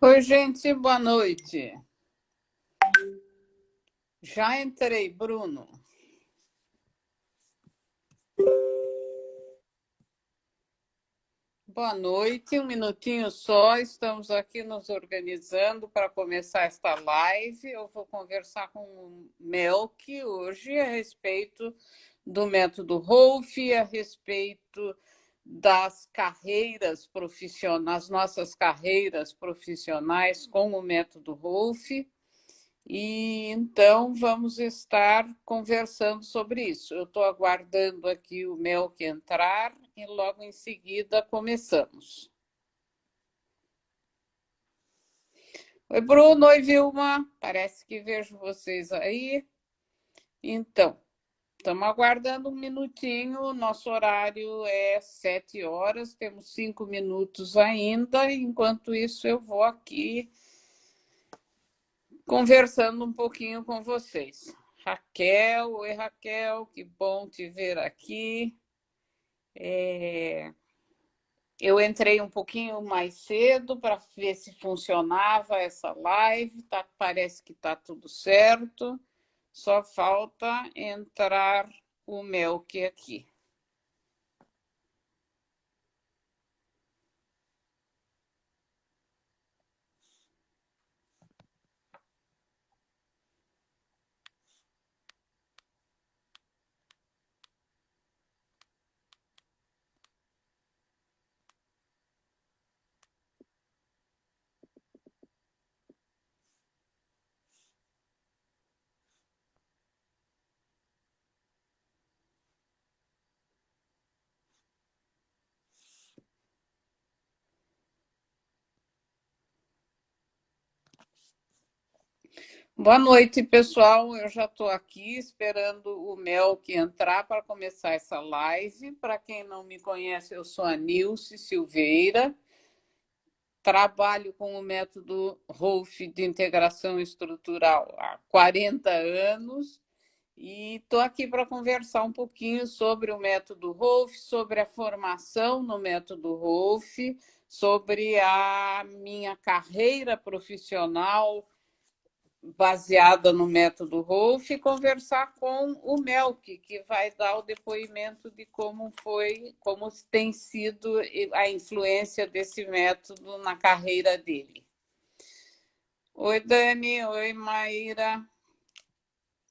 Oi, gente, boa noite. Já entrei, Bruno. Boa noite, um minutinho só. Estamos aqui nos organizando para começar esta live. Eu vou conversar com o Melk hoje a respeito do método Rolf, a respeito das carreiras profissionais, nossas carreiras profissionais com o método Rolf. E então vamos estar conversando sobre isso. Eu estou aguardando aqui o Melk entrar e logo em seguida começamos. Oi, Bruno, oi, Vilma. Parece que vejo vocês aí. Então, estamos aguardando um minutinho. Nosso horário é 7 horas, temos 5 minutos ainda. Enquanto isso, eu vou aqui conversando um pouquinho com vocês. Raquel, oi Raquel, que bom te ver aqui. Eu entrei um pouquinho mais cedo para ver se funcionava essa live, tá, parece que está tudo certo, só falta entrar o Melk aqui. Boa noite, pessoal. Eu já estou aqui esperando o Melk entrar para começar essa live. Para quem não me conhece, eu sou a Nilce Silveira. Trabalho com o método Rolf de integração estrutural há 40 anos e estou aqui para conversar um pouquinho sobre o método Rolf, sobre a formação no método Rolf, sobre a minha carreira profissional baseada no método Rolf e conversar com o Melk, que vai dar o depoimento de como foi, como tem sido a influência desse método na carreira dele. Oi, Dani. Oi, Maíra.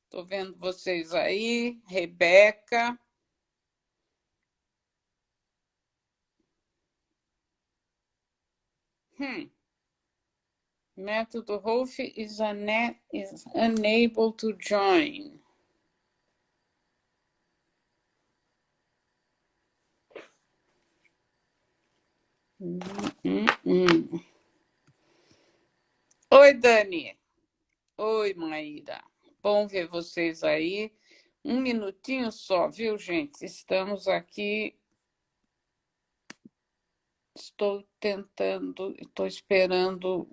Estou vendo vocês aí. Rebeca. Método Rolf is unable to join. Oi, Dani. Oi, Maíra. Bom ver vocês aí. Um minutinho só, viu, gente? Estamos aqui. Estou tentando, estou esperando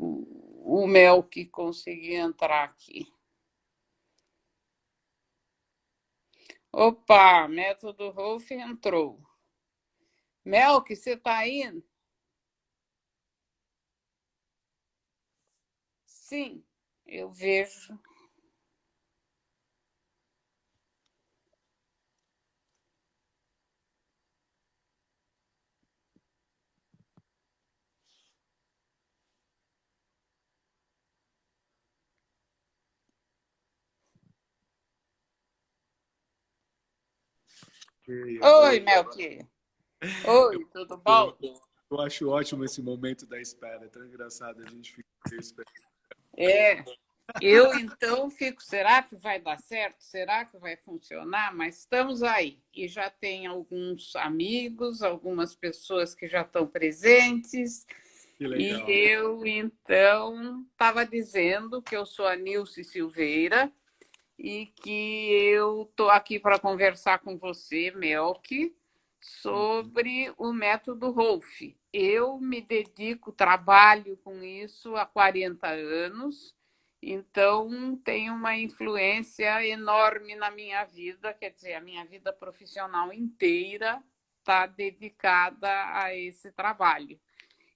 o Melk conseguir entrar aqui. Opa, método Rolf entrou. Melk, você está aí? Sim, eu vejo. Oi, Melk. Oi, tudo bom? Eu acho ótimo esse momento da espera. É tão engraçado, a gente fica esperando. Eu então fico, será que vai dar certo? Será que vai funcionar? Mas estamos aí. E já tem alguns amigos, algumas pessoas que já estão presentes. Que legal. E eu, então, estava dizendo que eu sou a Nilce Silveira e que eu estou aqui para conversar com você, Melk, sobre o método Rolf. Eu me dedico, trabalho com isso há 40 anos, então tem uma influência enorme na minha vida, quer dizer, a minha vida profissional inteira está dedicada a esse trabalho.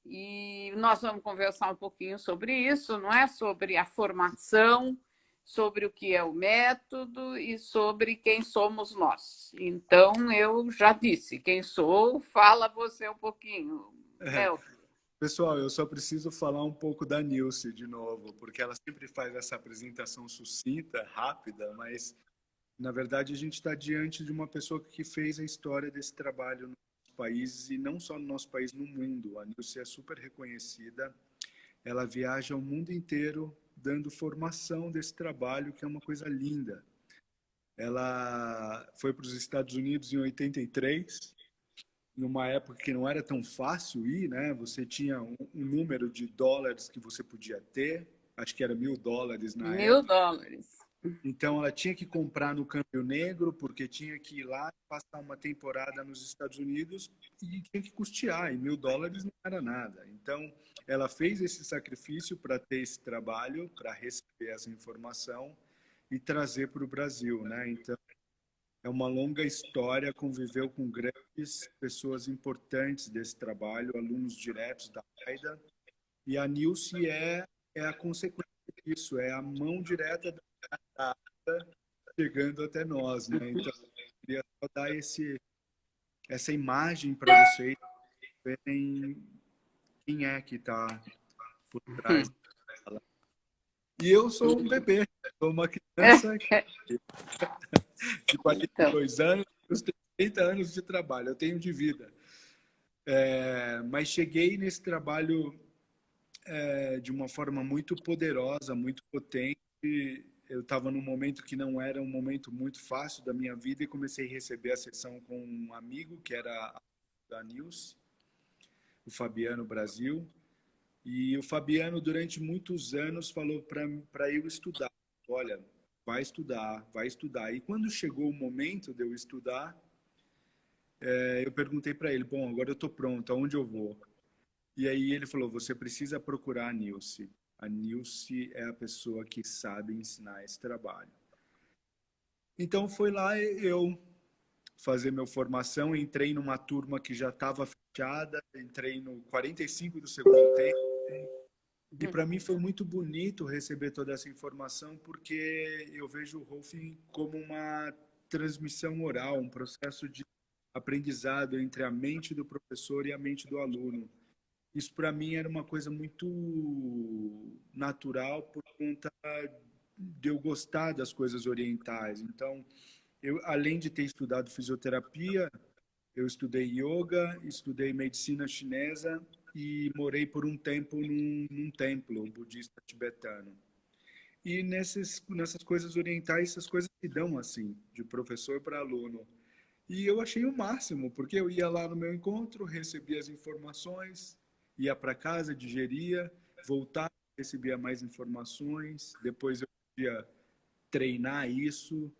E nós vamos conversar um pouquinho sobre isso, não é? Sobre a formação, sobre o que é o método e sobre quem somos nós. Então, eu já disse, quem sou, fala você um pouquinho, É. Mel. Pessoal, eu só preciso falar um pouco da Nilce de novo, porque ela sempre faz essa apresentação sucinta, rápida, mas na verdade a gente está diante de uma pessoa que fez a história desse trabalho no nosso país e não só no nosso país, no mundo. A Nilce é super reconhecida, ela viaja o mundo inteiro dando formação desse trabalho, que é uma coisa linda. Ela foi para os Estados Unidos em 83, numa época que não era tão fácil ir, né? Você tinha um número de dólares que você podia ter, acho que era US$ 1.000 na época. US$ 1.000. Então ela tinha que comprar no câmbio negro, porque tinha que ir lá passar uma temporada nos Estados Unidos e tinha que custear, e US$ 1.000 não era nada. Então ela fez esse sacrifício para ter esse trabalho, para receber essa informação e trazer para o Brasil, né? Então é uma longa história, conviveu com grandes pessoas importantes desse trabalho, alunos diretos da AIDA, e a Nilce é a consequência disso, é a mão direta da AIDA chegando até nós, né? Então, eu queria só dar essa imagem para vocês verem quem é que está por trás dela. E eu sou um bebê, sou uma criança de Então, 42 anos, os 30 anos de trabalho, eu tenho de vida. Mas cheguei nesse trabalho de uma forma muito poderosa, muito potente. Eu estava num momento que não era um momento muito fácil da minha vida e comecei a receber a sessão com um amigo que era da News, o Fabiano Brasil. E o Fabiano, durante muitos anos, falou para eu estudar. Olha, vai estudar, vai estudar. E quando chegou o momento de eu estudar, eu perguntei para ele, bom, agora eu estou pronto, aonde eu vou? E aí ele falou, você precisa procurar a Nilce. A Nilce é a pessoa que sabe ensinar esse trabalho. Então foi lá eu fazer minha formação, entrei numa turma que já estava fechada, entrei no 45 do segundo tempo. E para mim foi muito bonito receber toda essa informação, porque eu vejo o Rolfing como uma transmissão oral, um processo de aprendizado entre a mente do professor e a mente do aluno. Isso para mim era uma coisa muito natural por conta de eu gostar das coisas orientais. Então, eu além de ter estudado fisioterapia, eu estudei yoga, estudei medicina chinesa e morei por um tempo num templo budista tibetano. E nessas coisas orientais, essas coisas se dão assim, de professor para aluno. E eu achei o máximo, porque eu ia lá no meu encontro, recebia as informações, ia para casa, digeria, voltava, recebia mais informações, depois eu podia treinar isso.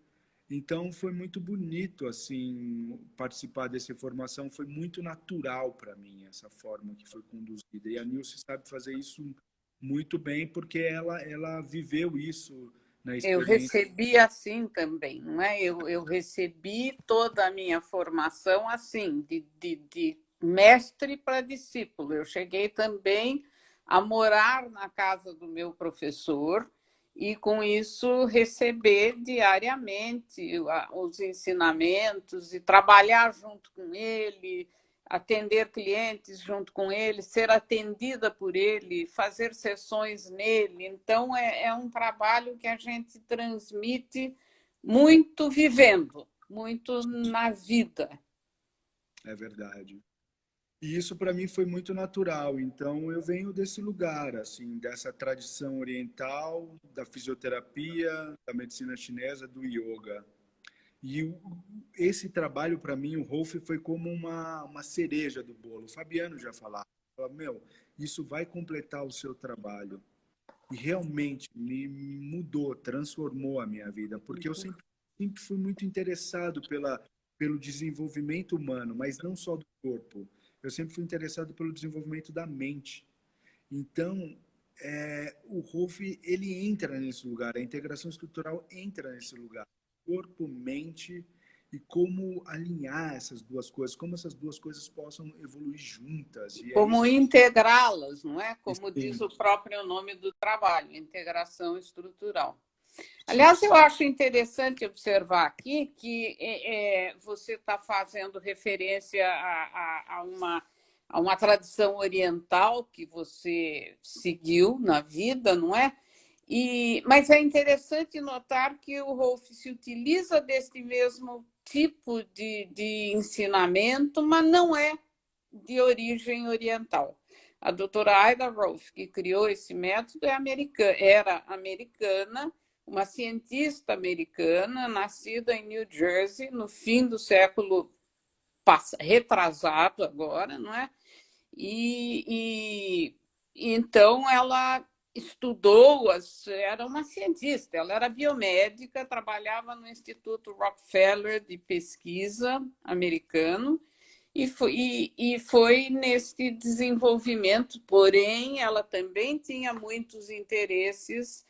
Então foi muito bonito assim participar dessa formação, foi muito natural para mim essa forma que foi conduzida. E a Nilce sabe fazer isso muito bem porque ela viveu isso na eu experiência. recebi assim também, não é? Eu recebi toda a minha formação assim, de mestre para discípulo. Eu cheguei também a morar na casa do meu professor e, com isso, receber diariamente os ensinamentos e trabalhar junto com ele, atender clientes junto com ele, ser atendida por ele, fazer sessões nele. Então, é um trabalho que a gente transmite muito vivendo, muito na vida. É verdade. E isso para mim foi muito natural. Então eu venho desse lugar, assim, dessa tradição oriental, da fisioterapia, da medicina chinesa, do yoga. E esse trabalho para mim, o Rolf, foi como uma cereja do bolo. O Fabiano já falava, meu, isso vai completar o seu trabalho. E realmente me mudou, transformou a minha vida, porque eu sempre fui muito interessado pelo desenvolvimento humano, mas não só do corpo. Eu sempre fui interessado pelo desenvolvimento da mente. Então, o Rolf, ele entra nesse lugar, a integração estrutural entra nesse lugar. Corpo, mente e como alinhar essas duas coisas, como essas duas coisas possam evoluir juntas. E é Como isso. integrá-las, não é? Como Sim. diz o próprio nome do trabalho, integração estrutural. Aliás, eu acho interessante observar aqui que você está fazendo referência a uma tradição oriental que você seguiu na vida, não é? Mas é interessante notar que o Rolf se utiliza desse mesmo tipo de ensinamento, mas não é de origem oriental. A doutora Ida Rolf, que criou esse método, era americana, uma cientista americana, nascida em New Jersey, no fim do século retrasado agora, não é? Então ela estudou, era uma cientista, ela era biomédica, trabalhava no Instituto Rockefeller de pesquisa americano, e foi nesse desenvolvimento, porém, ela também tinha muitos interesses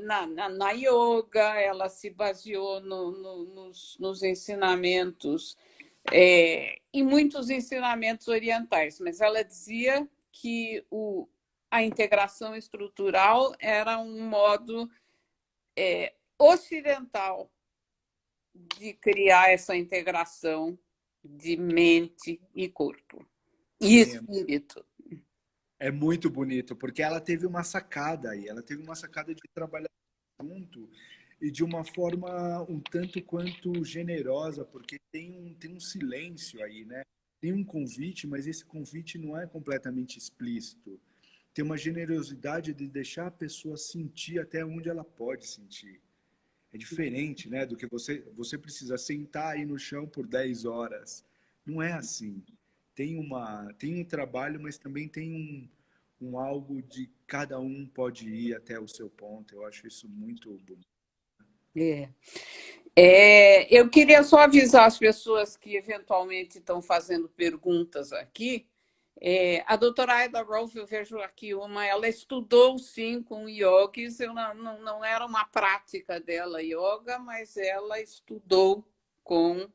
na yoga, ela se baseou nos ensinamentos, em muitos ensinamentos orientais, mas ela dizia que a integração estrutural era um modo ocidental de criar essa integração de mente e corpo e espírito. É muito bonito, porque ela teve uma sacada aí, ela teve uma sacada de trabalhar junto e de uma forma um tanto quanto generosa, porque tem um silêncio aí, né? Tem um convite, mas esse convite não é completamente explícito. Tem uma generosidade de deixar a pessoa sentir até onde ela pode sentir. É diferente, né, do que você precisa sentar aí no chão por 10 horas. Não é assim. Tem um trabalho, mas também tem um algo de cada um pode ir até o seu ponto. Eu acho isso muito bonito. Eu queria só avisar as pessoas que eventualmente estão fazendo perguntas aqui. A doutora Aida Rolf, eu vejo aqui ela estudou sim com yogis, não era uma prática dela yoga, mas ela estudou com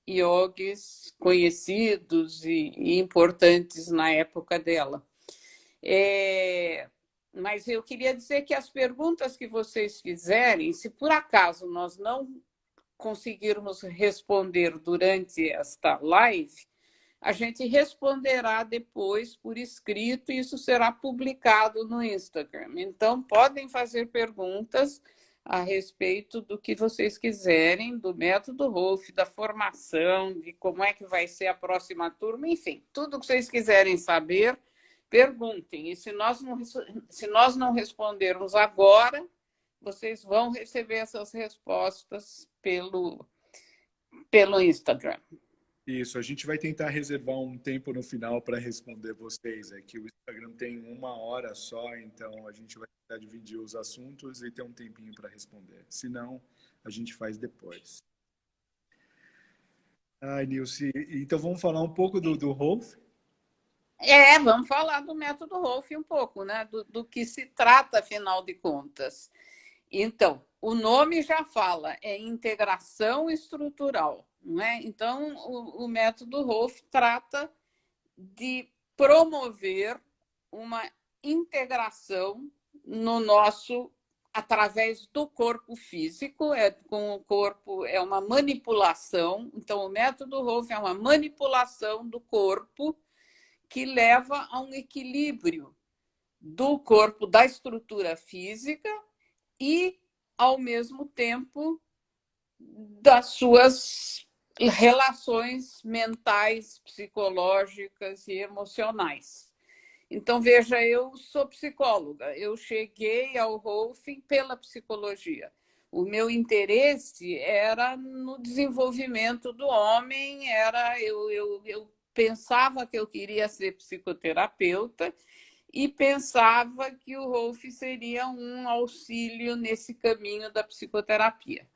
yogis conhecidos e importantes na época dela. Mas eu queria dizer que as perguntas que vocês fizerem, se por acaso nós não conseguirmos responder durante esta live, a gente responderá depois por escrito e isso será publicado no Instagram. Então, podem fazer perguntas a respeito do que vocês quiserem, do método Rolf, da formação, de como é que vai ser a próxima turma, enfim, tudo que vocês quiserem saber, perguntem. E se nós não respondermos agora, vocês vão receber essas respostas pelo Instagram. Isso, a gente vai tentar reservar um tempo no final para responder vocês. É que o Instagram tem 1 hora só, então a gente vai tentar dividir os assuntos e ter um tempinho para responder. Se não, a gente faz depois. Ai, Nilce, então vamos falar um pouco do Rolf? Vamos falar do método Rolf um pouco, né? Do que se trata, afinal de contas. Então, o nome já fala, é integração estrutural, não é? Então, o método Rolf trata de promover uma integração no nosso através do corpo físico, com o corpo é uma manipulação. Então, o método Rolf é uma manipulação do corpo que leva a um equilíbrio do corpo, da estrutura física e, ao mesmo tempo, das suas relações mentais, psicológicas e emocionais. Então, veja, eu sou psicóloga, eu cheguei ao Rolf pela psicologia. O meu interesse era no desenvolvimento do homem, eu pensava que eu queria ser psicoterapeuta e pensava que o Rolf seria um auxílio nesse caminho da psicoterapia.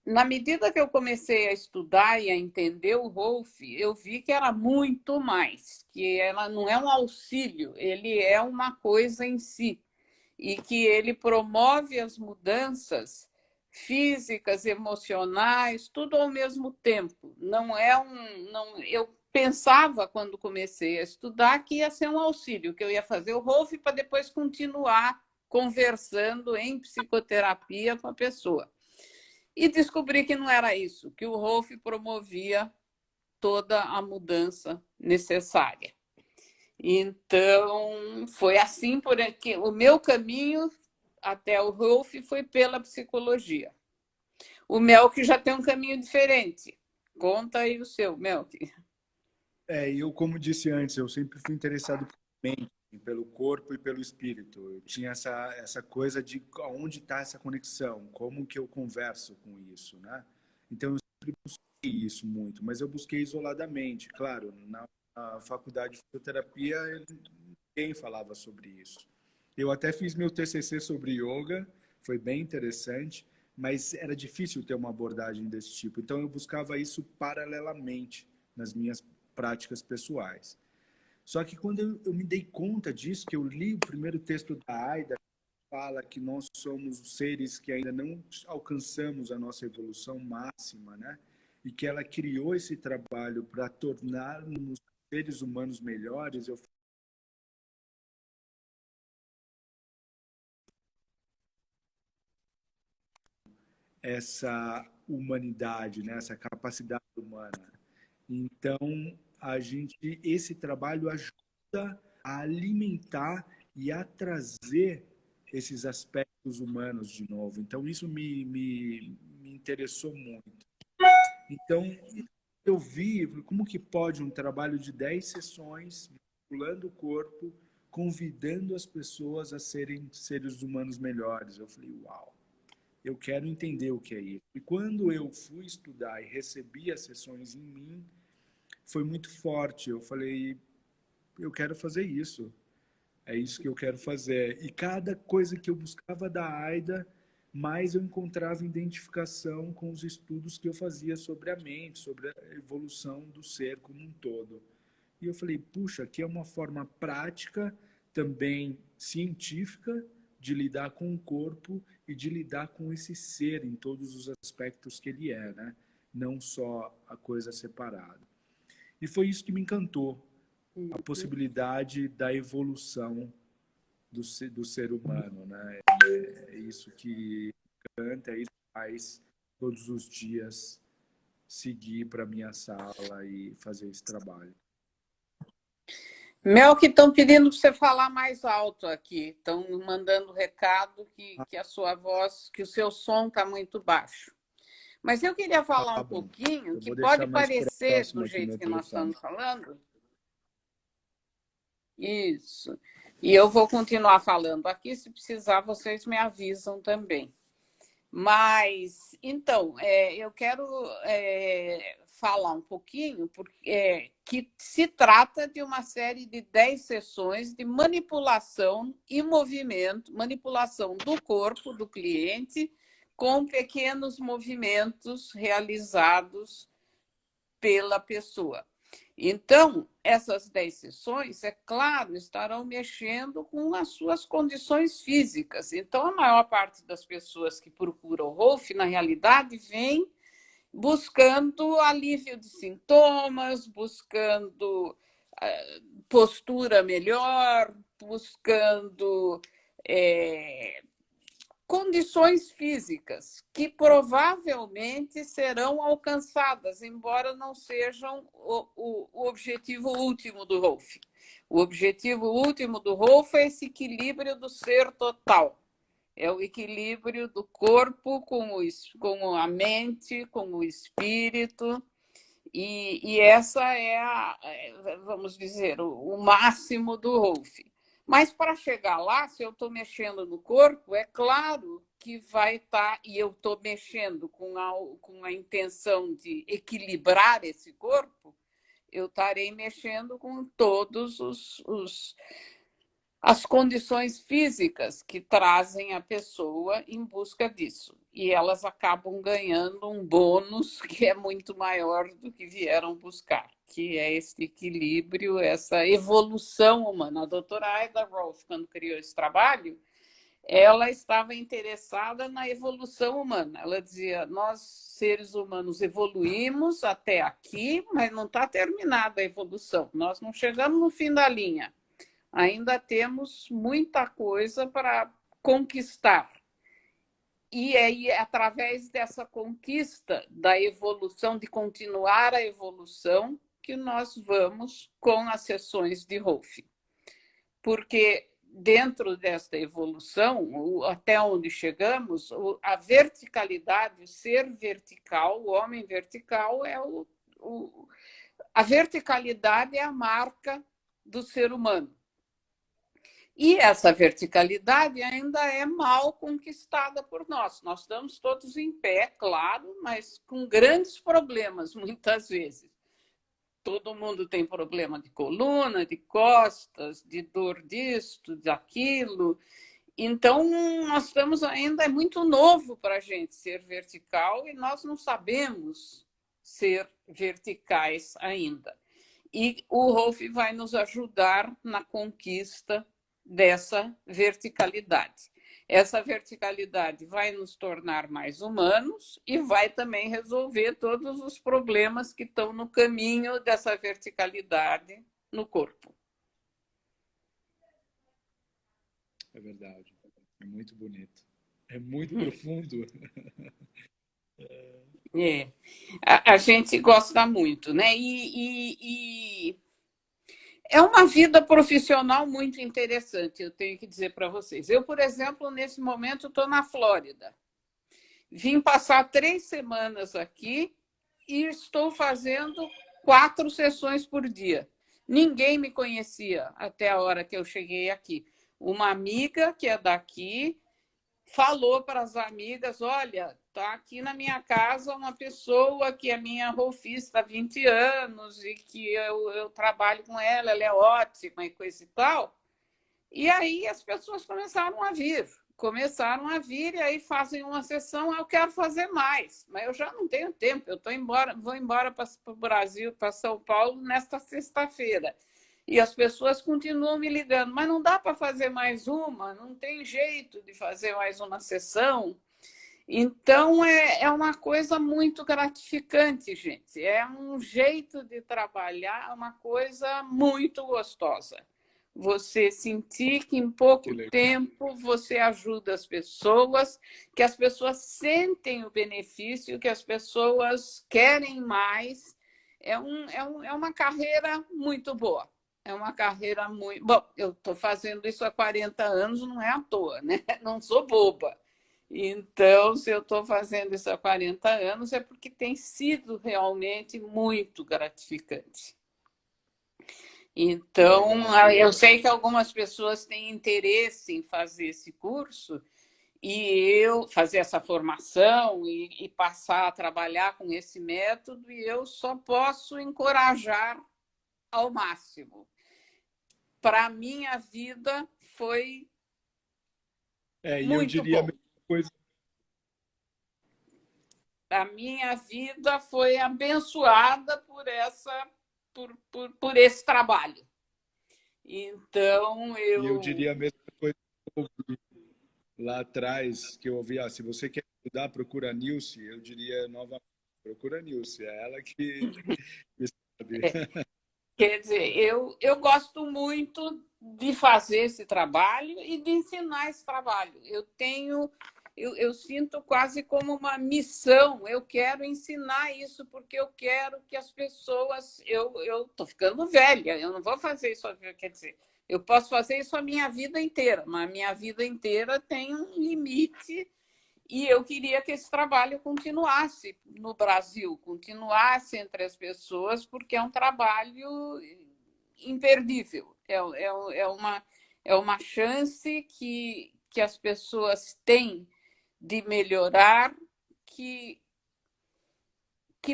Na medida que eu comecei a estudar e a entender o Rolf, eu vi que era muito mais, que ela não é um auxílio, ele é uma coisa em si, e que ele promove as mudanças físicas, emocionais, tudo ao mesmo tempo. Não é eu pensava, quando comecei a estudar, que ia ser um auxílio, que eu ia fazer o ROF para depois continuar conversando em psicoterapia com a pessoa. E descobri que não era isso, que o ROF promovia toda a mudança necessária. Então, foi assim porque o meu caminho até o Rolf foi pela psicologia. O Melk já tem um caminho diferente. Conta aí o seu, Melk. Eu, como disse antes, eu sempre fui interessado pela mente, pelo corpo e pelo espírito. Eu tinha essa coisa de onde está essa conexão, como que eu converso com isso, né? Então, eu sempre busquei isso muito, mas eu busquei isoladamente. Claro, na faculdade de fisioterapia, ninguém falava sobre isso. Eu até fiz meu TCC sobre yoga, foi bem interessante, mas era difícil ter uma abordagem desse tipo. Então, eu buscava isso paralelamente nas minhas práticas pessoais. Só que quando eu me dei conta disso, que eu li o primeiro texto da Aida, que fala que nós somos seres que ainda não alcançamos a nossa evolução máxima, né? E que ela criou esse trabalho para tornarmos seres humanos melhores, eu essa humanidade, né? Essa capacidade humana. Então, esse trabalho ajuda a alimentar e a trazer esses aspectos humanos de novo. Então, isso me interessou muito. Então, eu vi como que pode um trabalho de 10 sessões, manipulando o corpo, convidando as pessoas a serem seres humanos melhores. Eu falei, uau, eu quero entender o que é isso. E quando eu fui estudar e recebi as sessões em mim, foi muito forte. Eu falei, eu quero fazer isso. É isso que eu quero fazer. E cada coisa que eu buscava da Aida, mais eu encontrava identificação com os estudos que eu fazia sobre a mente, sobre a evolução do ser como um todo. E eu falei, puxa, aqui é uma forma prática, também científica, de lidar com o corpo e de lidar com esse ser em todos os aspectos que ele é, né? Não só a coisa separada. E foi isso que me encantou, a possibilidade da evolução do ser humano, né? É isso que encanta, é isso que faz todos os dias seguir para minha sala e fazer esse trabalho. Melk, estão pedindo para você falar mais alto aqui. Estão mandando recado que a sua voz, que o seu som está muito baixo. Mas eu queria falar um Bom, pouquinho, eu que vou pode deixar mais parecer, próximo do aqui jeito meu que nós telefone. estamos falando, isso. E eu vou continuar falando aqui, se precisar, vocês me avisam também. Mas, então, eu quero falar um pouquinho, porque que se trata de uma série de 10 sessões de manipulação e movimento, manipulação do corpo do cliente com pequenos movimentos realizados pela pessoa. Então, essas 10 sessões, é claro, estarão mexendo com as suas condições físicas. Então, a maior parte das pessoas que procuram o Rolf, na realidade, vem buscando alívio de sintomas, buscando postura melhor, buscando condições físicas que provavelmente serão alcançadas, embora não sejam o objetivo último do Rolf. O objetivo último do Rolf é esse equilíbrio do ser total. É o equilíbrio do corpo com a mente, com o espírito. E essa vamos dizer, o máximo do Rolf. Mas para chegar lá, se eu estou mexendo no corpo, é claro que vai estar, e eu estou mexendo com a intenção de equilibrar esse corpo, eu estarei mexendo com todos as condições físicas que trazem a pessoa em busca disso. E elas acabam ganhando um bônus que é muito maior do que vieram buscar, que é esse equilíbrio, essa evolução humana. A doutora Aida Rolf, quando criou esse trabalho, ela estava interessada na evolução humana. Ela dizia, nós, seres humanos, evoluímos até aqui, mas não está terminada a evolução. Nós não chegamos no fim da linha. Ainda temos muita coisa para conquistar. E aí, através dessa conquista da evolução, de continuar a evolução, que nós vamos com as sessões de Rolf. Porque dentro desta evolução, até onde chegamos, a verticalidade, o ser vertical, o homem vertical, a verticalidade é a marca do ser humano. E essa verticalidade ainda é mal conquistada por nós. Nós estamos todos em pé, claro, mas com grandes problemas, muitas vezes. Todo mundo tem problema de coluna, de costas, de dor disto, daquilo. Então, nós estamos ainda, é muito novo para a gente ser vertical e nós não sabemos ser verticais ainda. E o Rolf vai nos ajudar na conquista dessa verticalidade. Essa verticalidade vai nos tornar mais humanos e vai também resolver todos os problemas que estão no caminho dessa verticalidade no corpo. É verdade. É muito bonito. É muito profundo. É. A gente gosta muito, né? É uma vida profissional muito interessante, eu tenho que dizer para vocês. Eu, por exemplo, nesse momento estou na Flórida. Vim passar 3 semanas aqui e estou fazendo 4 sessões por dia. Ninguém me conhecia até a hora que eu cheguei aqui. Uma amiga que é daqui falou para as amigas, olha, está aqui na minha casa uma pessoa que é minha rolfista há 20 anos e que eu trabalho com ela, ela é ótima e coisa e tal. E aí as pessoas começaram a vir e aí fazem uma sessão, eu quero fazer mais, mas eu já não tenho tempo, eu vou embora para o Brasil, para São Paulo, nesta sexta-feira. E as pessoas continuam me ligando, mas não dá para fazer mais uma, não tem jeito de fazer mais uma sessão. Então, é uma coisa muito gratificante, gente. É um jeito de trabalhar, uma coisa muito gostosa. Você sentir que em pouco tempo você ajuda as pessoas, que as pessoas sentem o benefício, que as pessoas querem mais. É uma carreira muito boa. É uma carreira muito... Bom, eu estou fazendo isso há 40 anos, não é à toa, né? Não sou boba. Então, se eu estou fazendo isso há 40 anos, é porque tem sido realmente muito gratificante. Então, eu sei que algumas pessoas têm interesse em fazer esse curso e eu fazer essa formação e passar a trabalhar com esse método, e eu só posso encorajar ao máximo. Para a minha vida foi muito bom. A minha vida foi abençoada por esse trabalho. Então, eu diria a mesma coisa que eu ouvi lá atrás, que eu ouvi, se você quer estudar, procura a Nilce. Eu diria novamente, procura a Nilce, é ela que sabe. Quer dizer, eu gosto muito de fazer esse trabalho e de ensinar esse trabalho. Eu sinto quase como uma missão. Eu quero ensinar isso porque eu quero que as pessoas... Eu estou ficando velha, eu não vou fazer isso... Quer dizer, eu posso fazer isso a minha vida inteira, mas a minha vida inteira tem um limite e eu queria que esse trabalho continuasse no Brasil, continuasse entre as pessoas, porque é um trabalho imperdível. É uma chance que as pessoas têm de melhorar, que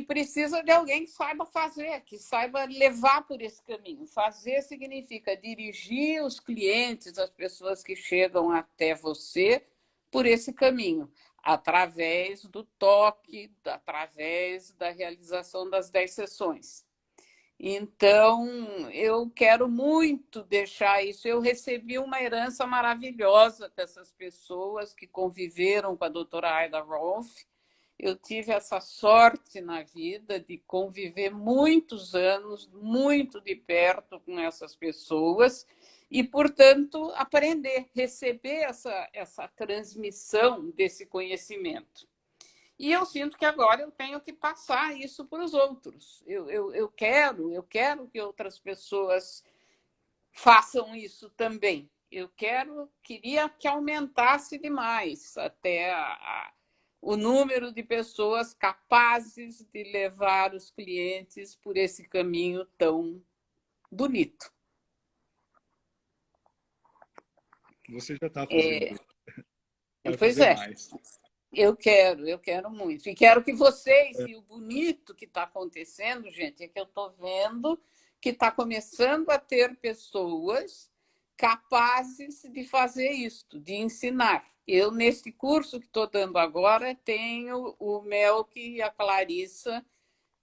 precisa de alguém que saiba fazer, que saiba levar por esse caminho. Fazer significa dirigir os clientes, as pessoas que chegam até você, por esse caminho, através do toque, através da realização das 10 sessões. Então, eu quero muito deixar isso. Eu recebi uma herança maravilhosa dessas pessoas que conviveram com a doutora Aida Rolf. Eu tive essa sorte na vida de conviver muitos anos, muito de perto com essas pessoas e, portanto, aprender, receber essa transmissão desse conhecimento. E eu sinto que agora eu tenho que passar isso para os outros. Eu quero que outras pessoas façam isso também. Queria que aumentasse demais até o número de pessoas capazes de levar os clientes por esse caminho tão bonito. Você já está fazendo isso. Vai Pois fazer é. mais. Eu quero muito. E quero que vocês, e o bonito que está acontecendo, gente, é que eu estou vendo que está começando a ter pessoas capazes de fazer isso, de ensinar. Eu, nesse curso que estou dando agora, tenho o Melk e a Clarissa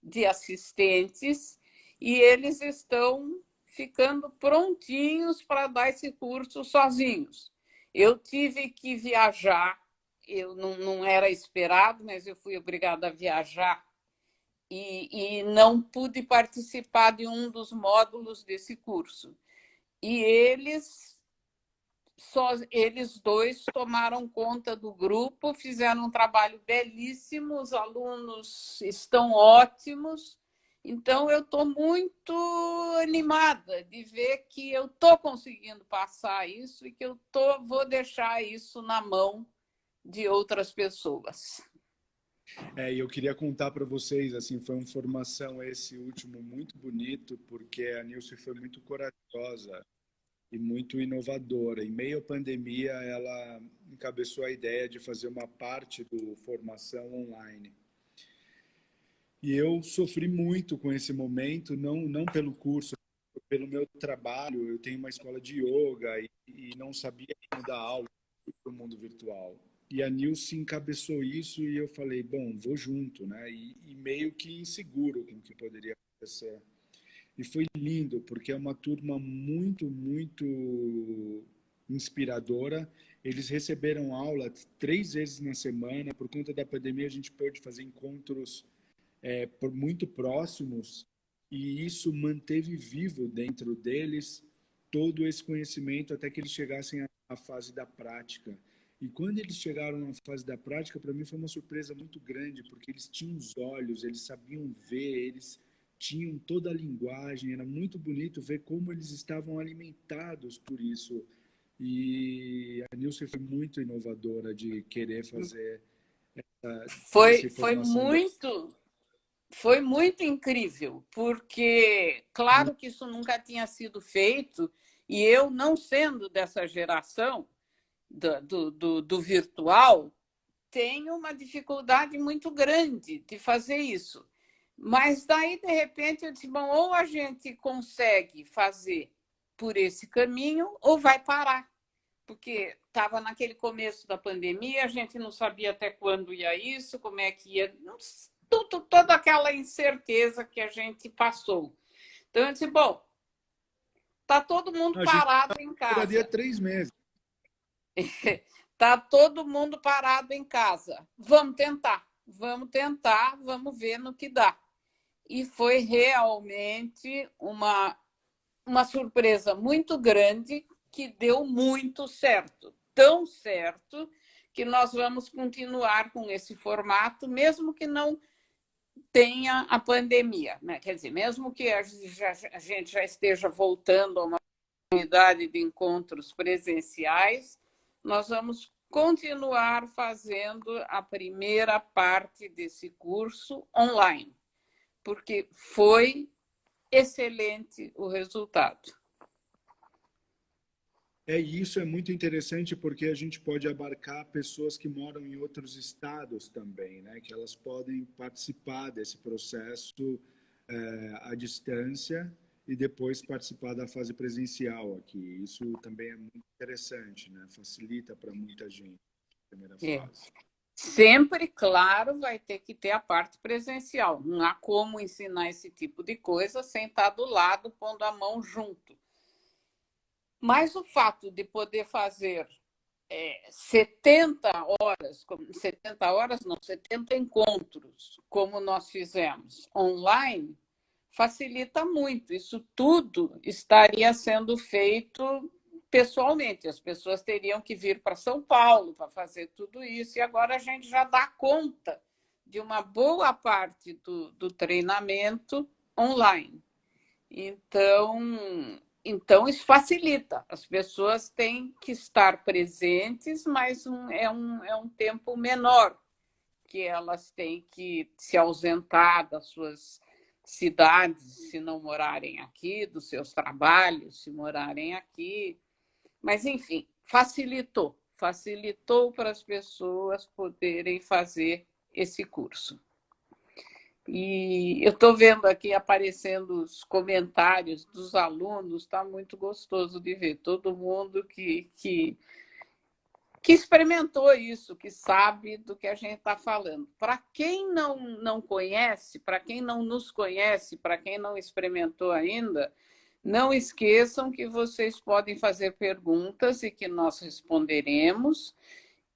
de assistentes, e eles estão ficando prontinhos para dar esse curso sozinhos. Eu tive que viajar, eu não era esperado, mas eu fui obrigada a viajar e não pude participar de um dos módulos desse curso. E eles dois tomaram conta do grupo, fizeram um trabalho belíssimo, os alunos estão ótimos. Então, eu estou muito animada de ver que eu estou conseguindo passar isso e que vou deixar isso na mão de outras pessoas. E eu queria contar para vocês, assim, foi uma formação esse último muito bonito, porque a Nilce foi muito corajosa e muito inovadora. Em meio à pandemia, ela encabeçou a ideia de fazer uma parte do formação online. E eu sofri muito com esse momento, não pelo curso, pelo meu trabalho. Eu tenho uma escola de yoga e não sabia como dar aula para o mundo virtual. E a Nilce encabeçou isso e eu falei, bom, vou junto, né? E meio que inseguro com o que poderia acontecer. E foi lindo, porque é uma turma muito inspiradora. Eles receberam aula 3 vezes na semana. Por conta da pandemia, a gente pôde fazer encontros muito próximos, e isso manteve vivo dentro deles todo esse conhecimento até que eles chegassem à fase da prática. E quando eles chegaram na fase da prática, para mim foi uma surpresa muito grande, porque eles tinham os olhos, eles sabiam ver, eles tinham toda a linguagem, era muito bonito ver como eles estavam alimentados por isso. E a Nilce foi muito inovadora de querer fazer essa Foi, foi informação dessa. muito Foi muito incrível, porque, claro que isso nunca tinha sido feito, e eu, não sendo dessa geração do virtual, tenho uma dificuldade muito grande de fazer isso. Mas daí, de repente, eu disse, bom, ou a gente consegue fazer por esse caminho, ou vai parar. Porque estava naquele começo da pandemia, a gente não sabia até quando ia isso, como é que ia, toda aquela incerteza que a gente passou. Então, eu disse, bom, está todo mundo A gente parado em duraria casa. 3 meses. Está todo mundo parado em casa. Vamos tentar, vamos ver no que dá. E foi realmente uma surpresa muito grande que deu muito certo. Tão certo que nós vamos continuar com esse formato, mesmo que não tenha a pandemia, né? Quer dizer, mesmo que a gente já esteja voltando a uma unidade de encontros presenciais, nós vamos continuar fazendo a primeira parte desse curso online, porque foi excelente o resultado. Isso é muito interessante porque a gente pode abarcar pessoas que moram em outros estados também, né? Que elas podem participar desse processo à distância e depois participar da fase presencial aqui. Isso também é muito interessante, né? Facilita para muita gente a primeira É. fase. Sempre, claro, vai ter que ter a parte presencial. Não há como ensinar esse tipo de coisa sem estar do lado, pondo a mão junto. Mas o fato de poder fazer 70 horas, 70 horas não, 70 encontros, como nós fizemos online, facilita muito. Isso tudo estaria sendo feito pessoalmente. As pessoas teriam que vir para São Paulo para fazer tudo isso, e agora a gente já dá conta de uma boa parte do treinamento online. Então, isso facilita. As pessoas têm que estar presentes, mas é um tempo menor que elas têm que se ausentar das suas cidades, se não morarem aqui, dos seus trabalhos, se morarem aqui. Mas, enfim, facilitou para as pessoas poderem fazer esse curso. E eu estou vendo aqui aparecendo os comentários dos alunos, está muito gostoso de ver. Todo mundo que experimentou isso, que sabe do que a gente está falando. Para quem não conhece, para quem não nos conhece, para quem não experimentou ainda, não esqueçam que vocês podem fazer perguntas e que nós responderemos.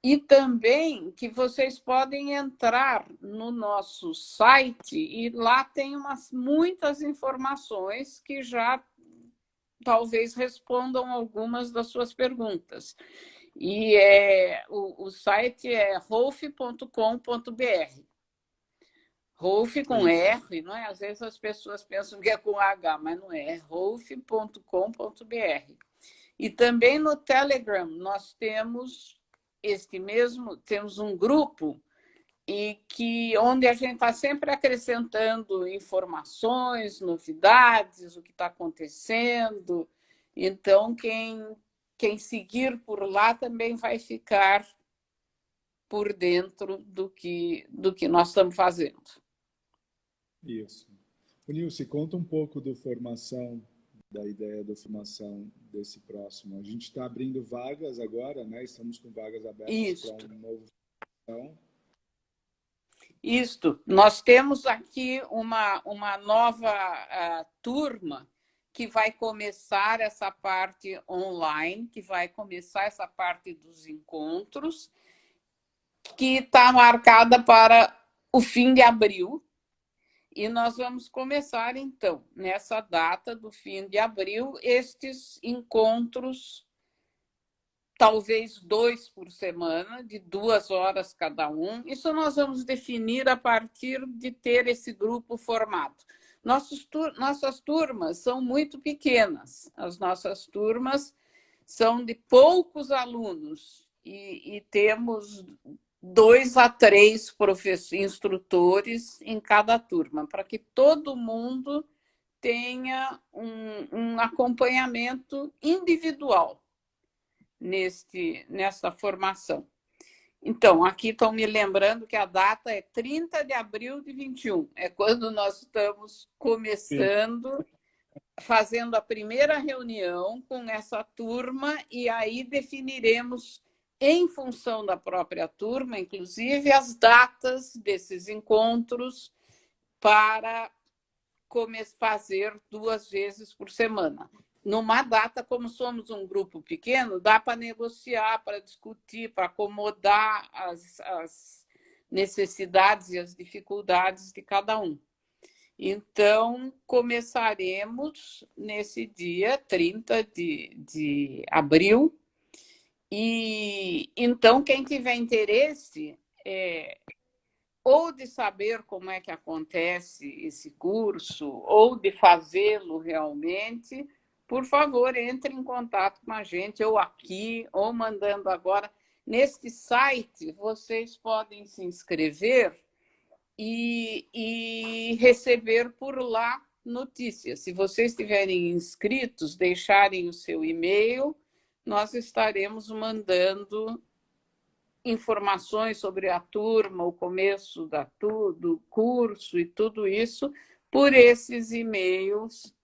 E também que vocês podem entrar no nosso site e lá tem muitas informações que já talvez respondam algumas das suas perguntas. E o site é rolf.com.br. Rolf com R, não é? Às vezes as pessoas pensam que é com H, mas não é. É rolf.com.br. E também no Telegram nós temos temos um grupo onde a gente está sempre acrescentando informações, novidades, o que está acontecendo. Então, quem seguir por lá também vai ficar por dentro do que nós estamos fazendo. Isso. Nilce, conta um pouco da ideia da formação desse próximo. A gente está abrindo vagas agora, né? Estamos com vagas abertas para um novo formação. Isto. Nós temos aqui uma nova turma que vai começar essa parte online, que vai começar essa parte dos encontros, que está marcada para o fim de abril. E nós vamos começar, então, nessa data do fim de abril, estes encontros, talvez 2 por semana, de 2 horas cada um. Isso nós vamos definir a partir de ter esse grupo formado. Nossas turmas são muito pequenas. As nossas turmas são de poucos alunos e temos 2 a 3 instrutores em cada turma, para que todo mundo tenha um acompanhamento individual nessa formação. Então, aqui estão me lembrando que a data é 30 de abril de 21. É quando nós estamos começando, fazendo a primeira reunião com essa turma, e aí definiremos, em função da própria turma, inclusive, as datas desses encontros para fazer 2 vezes por semana. Numa data, como somos um grupo pequeno, dá para negociar, para discutir, para acomodar as necessidades e as dificuldades de cada um. Então, começaremos nesse dia 30 de abril. E então, quem tiver interesse, ou de saber como é que acontece esse curso, ou de fazê-lo realmente, por favor, entre em contato com a gente, ou aqui, ou mandando agora. Neste site, vocês podem se inscrever e receber por lá notícias. Se vocês estiverem inscritos, deixarem o seu e-mail, nós estaremos mandando informações sobre a turma, o começo do curso e tudo isso por esses e-mails,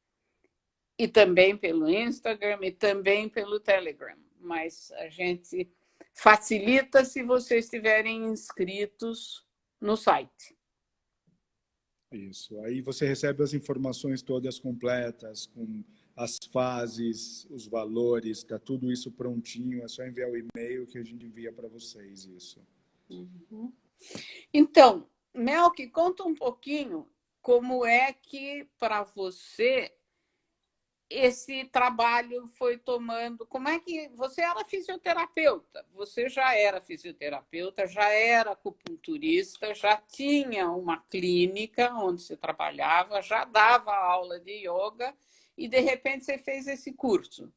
e também pelo Instagram e também pelo Telegram. Mas a gente facilita se vocês estiverem inscritos no site. Isso. Aí você recebe as informações todas completas, com as fases, os valores, está tudo isso prontinho. É só enviar o e-mail que a gente envia para vocês isso. Uhum. Então, Melk, conta um pouquinho como é que, para você, esse trabalho foi tomando... Como é que... Você era fisioterapeuta, você já era fisioterapeuta, já era acupunturista, já tinha uma clínica onde você trabalhava, já dava aula de yoga e, de repente, você fez esse curso.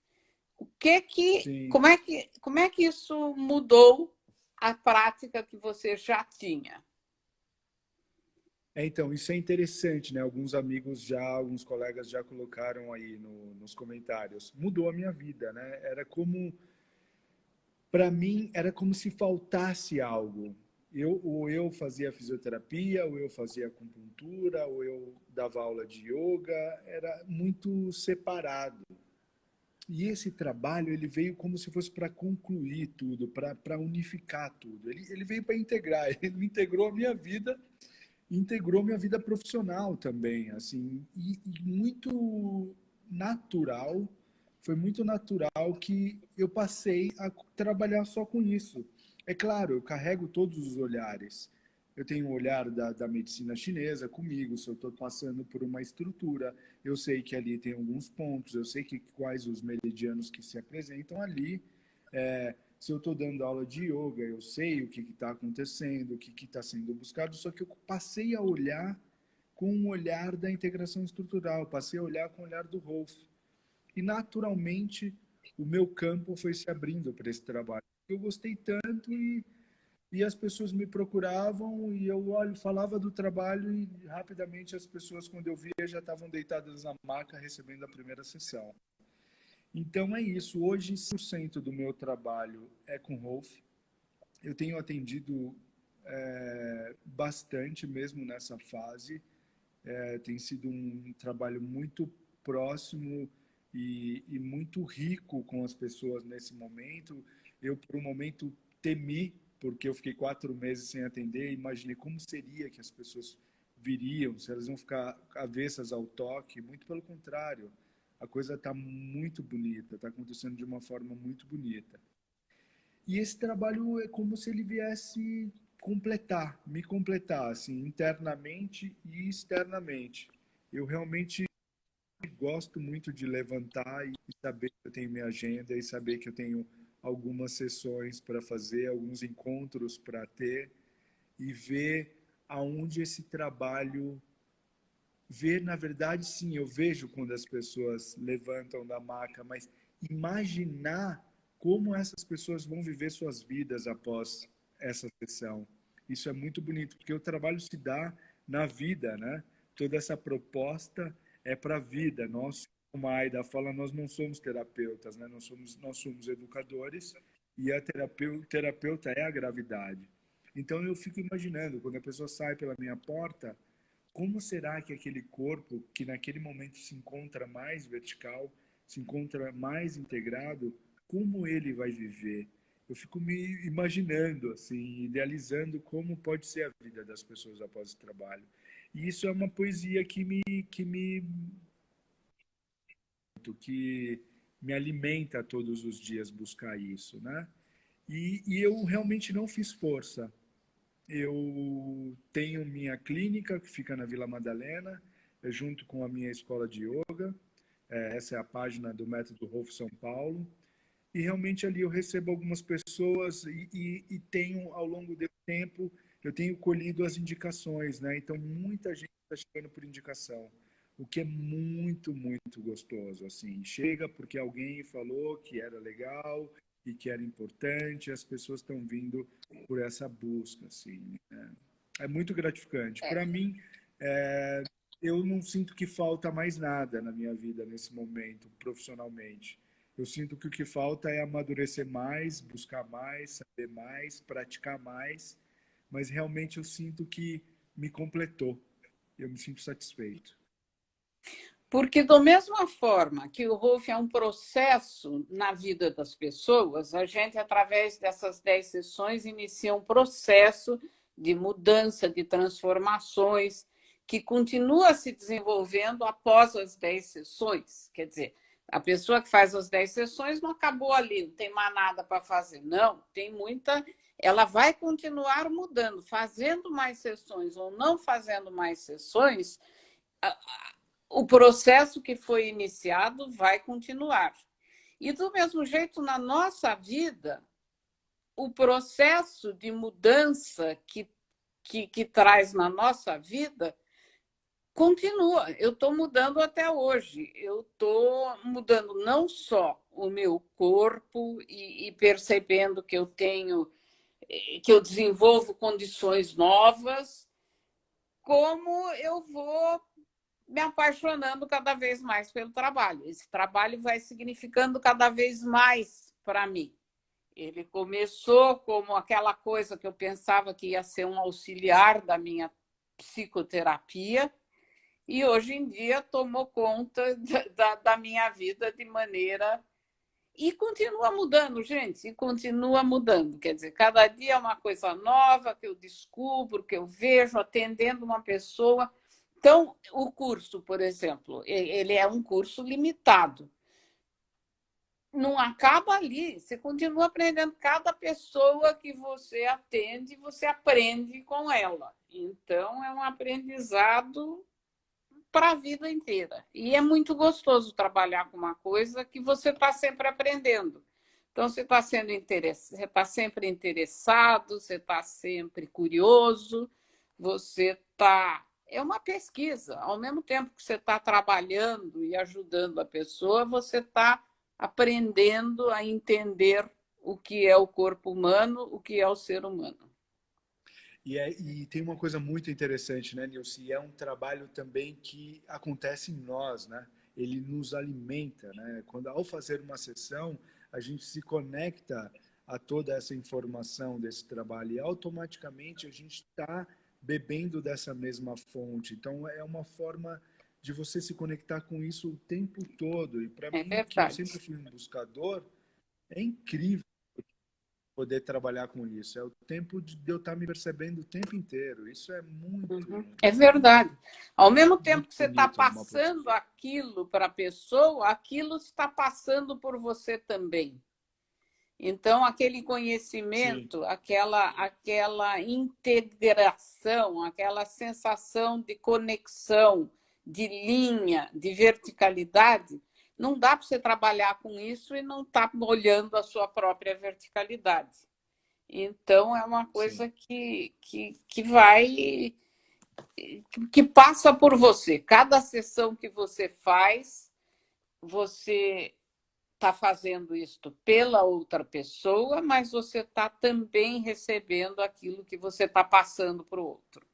Sim. Como é que isso mudou a prática que você já tinha? Então, isso é interessante, né? Alguns amigos já, alguns colegas já colocaram aí nos comentários. Mudou a minha vida, né? Era como, para mim, era como se faltasse algo. Ou eu fazia fisioterapia, ou eu fazia acupuntura, ou eu dava aula de yoga, era muito separado. E esse trabalho ele veio como se fosse para concluir tudo, para unificar tudo. Ele veio para integrar, ele integrou a minha vida, integrou minha vida profissional também, assim, e muito natural, foi muito natural que eu passei a trabalhar só com isso. É claro, eu carrego todos os olhares. Eu tenho o olhar da medicina chinesa comigo, se eu estou passando por uma estrutura, eu sei que ali tem alguns pontos, eu sei quais os meridianos que se apresentam ali. Se eu estou dando aula de yoga, eu sei o que está acontecendo, o que está sendo buscado, só que eu passei a olhar com o olhar da integração estrutural, passei a olhar com o olhar do Rolf. E, naturalmente, o meu campo foi se abrindo para esse trabalho. Eu gostei tanto e as pessoas me procuravam e eu falava do trabalho e rapidamente as pessoas, quando eu via, já estavam deitadas na maca recebendo a primeira sessão. Então é isso. Hoje, 100% do meu trabalho é com Rolf. Eu tenho atendido bastante mesmo nessa fase. Tem sido um trabalho muito próximo e muito rico com as pessoas nesse momento. Eu, por um momento, temi, porque eu fiquei 4 meses sem atender, imaginei como seria que as pessoas viriam, se elas iam ficar avessas ao toque. Muito pelo contrário, a coisa está muito bonita, está acontecendo de uma forma muito bonita. E esse trabalho é como se ele viesse me completar, assim, internamente e externamente. Eu realmente gosto muito de levantar e saber que eu tenho minha agenda e saber que eu tenho algumas sessões para fazer, alguns encontros para ter e ver aonde esse trabalho ver, na verdade, sim, eu vejo quando as pessoas levantam da maca, mas imaginar como essas pessoas vão viver suas vidas após essa sessão. Isso é muito bonito, porque o trabalho se dá na vida, né? Toda essa proposta é para a vida. Nós, como a Aida fala, nós não somos terapeutas, né? Nós somos educadores e a terapeuta é a gravidade. Então eu fico imaginando, quando a pessoa sai pela minha porta, como será que aquele corpo, que naquele momento se encontra mais vertical, se encontra mais integrado, como ele vai viver? Eu fico me imaginando, assim, idealizando como pode ser a vida das pessoas após o trabalho. E isso é uma poesia que me alimenta todos os dias buscar isso, né? E eu realmente não fiz força. Eu tenho minha clínica, que fica na Vila Madalena, junto com a minha escola de yoga. Essa é a página do Método Rolf São Paulo. E realmente ali eu recebo algumas pessoas e tenho, ao longo do tempo, eu tenho colhido as indicações, né? Então, muita gente está chegando por indicação, o que é muito, muito gostoso, assim. Chega porque alguém falou que era legal e que era importante, as pessoas estão vindo por essa busca, assim. É muito gratificante. É. Para mim, eu não sinto que falta mais nada na minha vida nesse momento, profissionalmente. Eu sinto que o que falta é amadurecer mais, buscar mais, saber mais, praticar mais, mas realmente eu sinto que me completou. Eu me sinto satisfeito. Porque, da mesma forma que o Rolf é um processo na vida das pessoas, a gente, através dessas 10 sessões, inicia um processo de mudança, de transformações, que continua se desenvolvendo após as 10 sessões. Quer dizer, a pessoa que faz as 10 sessões não acabou ali, não tem mais nada para fazer. Não, tem muita. Ela vai continuar mudando, fazendo mais sessões ou não fazendo mais sessões, o processo que foi iniciado vai continuar. E, do mesmo jeito, na nossa vida, o processo de mudança que traz na nossa vida continua. Eu estou mudando até hoje. Eu estou mudando não só o meu corpo e percebendo que eu tenho, que eu desenvolvo condições novas, como eu vou me apaixonando cada vez mais pelo trabalho. Esse trabalho vai significando cada vez mais para mim. Ele começou como aquela coisa que eu pensava que ia ser um auxiliar da minha psicoterapia, e hoje em dia tomou conta da minha vida de maneira. E continua mudando, gente, e continua mudando. Quer dizer, cada dia é uma coisa nova que eu descubro, que eu vejo, atendendo uma pessoa. Então, o curso, por exemplo, ele é um curso limitado. Não acaba ali, você continua aprendendo. Cada pessoa que você atende, você aprende com ela. Então, é um aprendizado para a vida inteira. E é muito gostoso trabalhar com uma coisa que você está sempre aprendendo. Então, você está você está sempre interessado, você está sempre curioso, você está. É uma pesquisa. Ao mesmo tempo que você está trabalhando e ajudando a pessoa, você está aprendendo a entender o que é o corpo humano, o que é o ser humano. E tem uma coisa muito interessante, né, Nilce? É um trabalho também que acontece em nós, né? Ele nos alimenta, né? Quando, ao fazer uma sessão, a gente se conecta a toda essa informação desse trabalho e automaticamente a gente está bebendo dessa mesma fonte. Então, é uma forma de você se conectar com isso o tempo todo. E para É mim, que eu verdade. sempre fui um buscador, é incrível poder trabalhar com isso. É o tempo de eu estar me percebendo o tempo inteiro. Isso é Uhum. É verdade. Ao mesmo tempo muito que você está bonito numa passando profissão. aquilo para a pessoa, aquilo está passando por você também. Então, aquele Sim, conhecimento, aquela integração, aquela sensação de conexão, de linha, de verticalidade, não dá para você trabalhar com isso e não estar olhando a sua própria verticalidade. Então, é uma sim. coisa que vai, que passa por você. Cada sessão que você faz, você está fazendo isto pela outra pessoa, mas você está também recebendo aquilo que você está passando para o outro.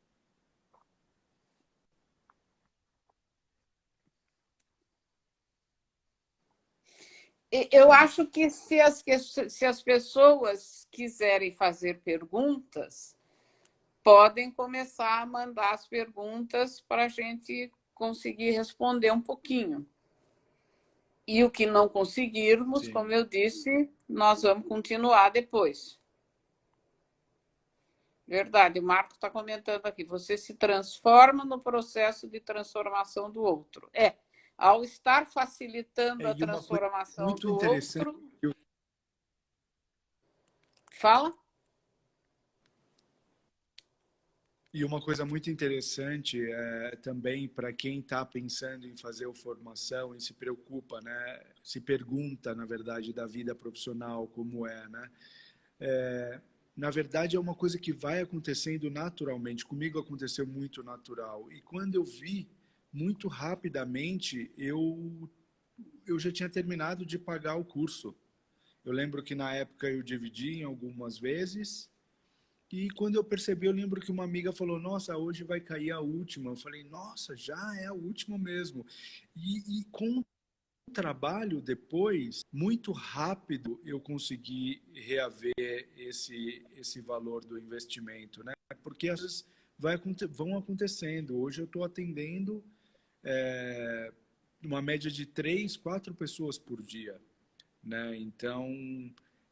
Eu acho que se as pessoas quiserem fazer perguntas, podem começar a mandar as perguntas para a gente conseguir responder um pouquinho. E o que não conseguirmos, Sim. como eu disse, nós vamos continuar depois. Verdade, o Marco está comentando aqui. Você se transforma no processo de transformação do outro. Ao estar facilitando a E uma coisa transformação muito do interessante, outro, fala? e uma coisa muito interessante é, também para quem está pensando em fazer a formação e se preocupa, né? Se pergunta, na verdade, da vida profissional como é, né? Na verdade, é uma coisa que vai acontecendo naturalmente. Comigo aconteceu muito natural. E quando eu vi, muito rapidamente, eu já tinha terminado de pagar o curso. Eu lembro que na época eu dividi em algumas vezes. E quando eu percebi, eu lembro que uma amiga falou: Nossa, hoje vai cair a última. Eu falei: Nossa, já é a última mesmo. E com o trabalho depois, muito rápido, eu consegui reaver esse valor do investimento, né? Porque às vezes vão acontecendo. Hoje eu estou atendendo uma média de 3, 4 pessoas por dia, né? Então,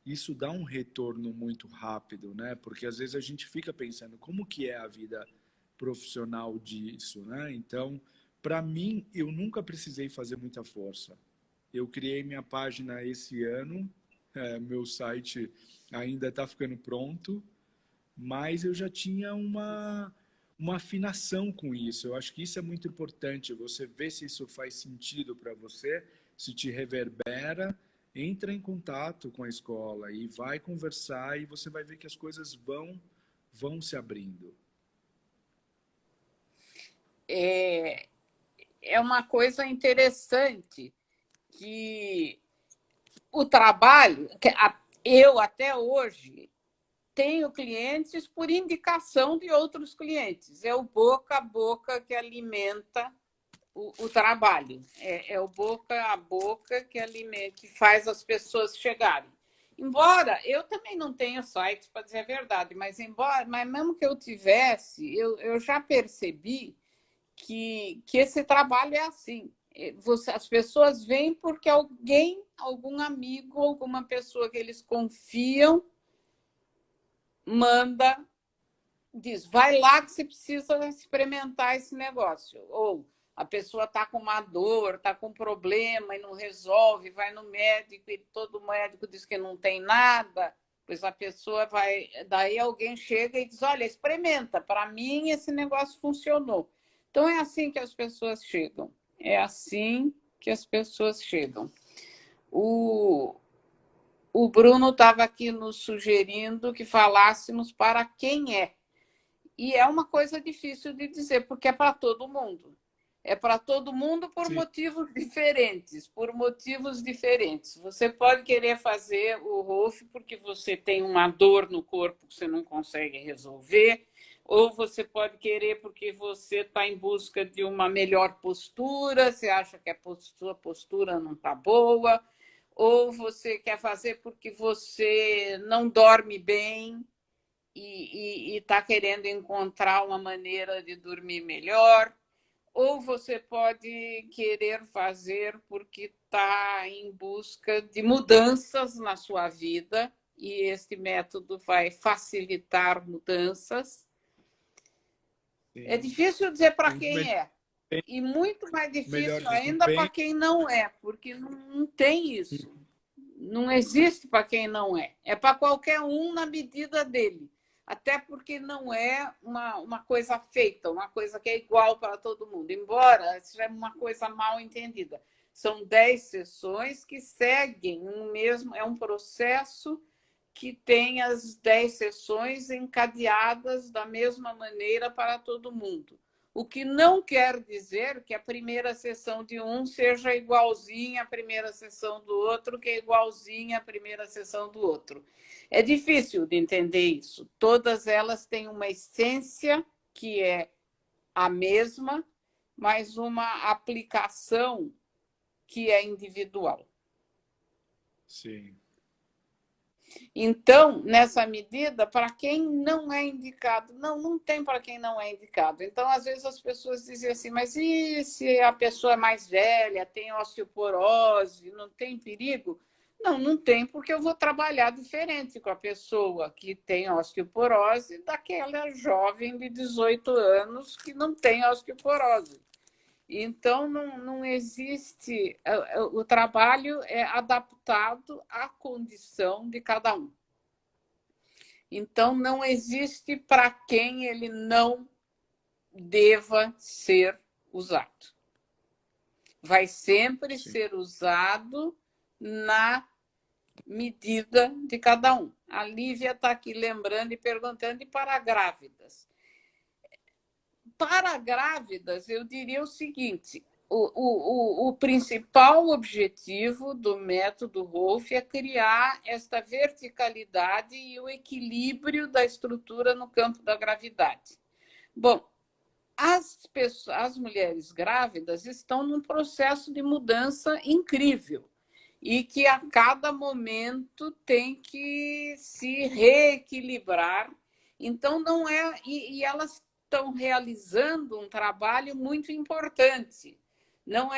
isso dá um retorno muito rápido, né? Porque às vezes a gente fica pensando como que é a vida profissional disso, né? Então, para mim, eu nunca precisei fazer muita força. Eu criei minha página esse ano, meu site ainda está ficando pronto, mas eu já tinha uma afinação com isso. Eu acho que isso é muito importante. Você vê se isso faz sentido para você, se te reverbera, entra em contato com a escola e vai conversar e você vai ver que as coisas vão se abrindo. É uma coisa interessante que o trabalho, eu até hoje tenho clientes por indicação de outros clientes. É o boca a boca que alimenta o trabalho. É o boca a boca que alimenta, que faz as pessoas chegarem. Embora eu também não tenha site, para dizer a verdade, mas mesmo que eu tivesse, eu já percebi que esse trabalho é assim. As pessoas vêm porque alguém, algum amigo, alguma pessoa que eles confiam, manda, diz, vai lá que você precisa experimentar esse negócio. Ou a pessoa está com uma dor, está com um problema e não resolve, vai no médico e todo médico diz que não tem nada, pois a pessoa vai. Daí alguém chega e diz: olha, experimenta, para mim esse negócio funcionou. Então é assim que as pessoas chegam. É assim que as pessoas chegam. O Bruno estava aqui nos sugerindo que falássemos para quem é. E é uma coisa difícil de dizer, porque é para todo mundo. É para todo mundo por Sim, motivos diferentes, por motivos diferentes. Você pode querer fazer o ROF porque você tem uma dor no corpo que você não consegue resolver, ou você pode querer porque você está em busca de uma melhor postura, você acha que a sua postura não está boa, ou você quer fazer porque você não dorme bem e está querendo encontrar uma maneira de dormir melhor, ou você pode querer fazer porque está em busca de mudanças na sua vida e este método vai facilitar mudanças. É sim. difícil dizer para Uns quem é, e muito mais melhor difícil ainda para desempenho. quem não é, porque não tem isso. Não existe para quem não é. É para qualquer um na medida dele. Até porque não é uma coisa feita, uma coisa que é igual para todo mundo, embora seja uma coisa mal entendida. São 10 sessões que seguem um mesmo, é um processo que tem as 10 sessões encadeadas da mesma maneira para todo mundo. O que não quer dizer que a primeira sessão de um seja igualzinha à primeira sessão do outro, que é igualzinha à primeira sessão do outro. É difícil de entender isso. Todas elas têm uma essência que é a mesma, mas uma aplicação que é individual. Sim, Então, nessa medida, para quem não é indicado? Não tem para quem não é indicado. Então, às vezes as pessoas dizem assim, mas e se a pessoa é mais velha, tem osteoporose, não tem perigo? Não tem, porque eu vou trabalhar diferente com a pessoa que tem osteoporose daquela jovem de 18 anos que não tem osteoporose. Então, não existe. O trabalho é adaptado à condição de cada um. Então, não existe para quem ele não deva ser usado. Vai sempre sim. ser usado na medida de cada um. A Lívia está aqui lembrando e perguntando, e para grávidas? Para grávidas, eu diria o seguinte: o principal objetivo do método Rolf é criar esta verticalidade e o equilíbrio da estrutura no campo da gravidade. Bom, as mulheres grávidas estão num processo de mudança incrível e que a cada momento tem que se reequilibrar. Então, não é. E elas estão realizando um trabalho muito importante. Não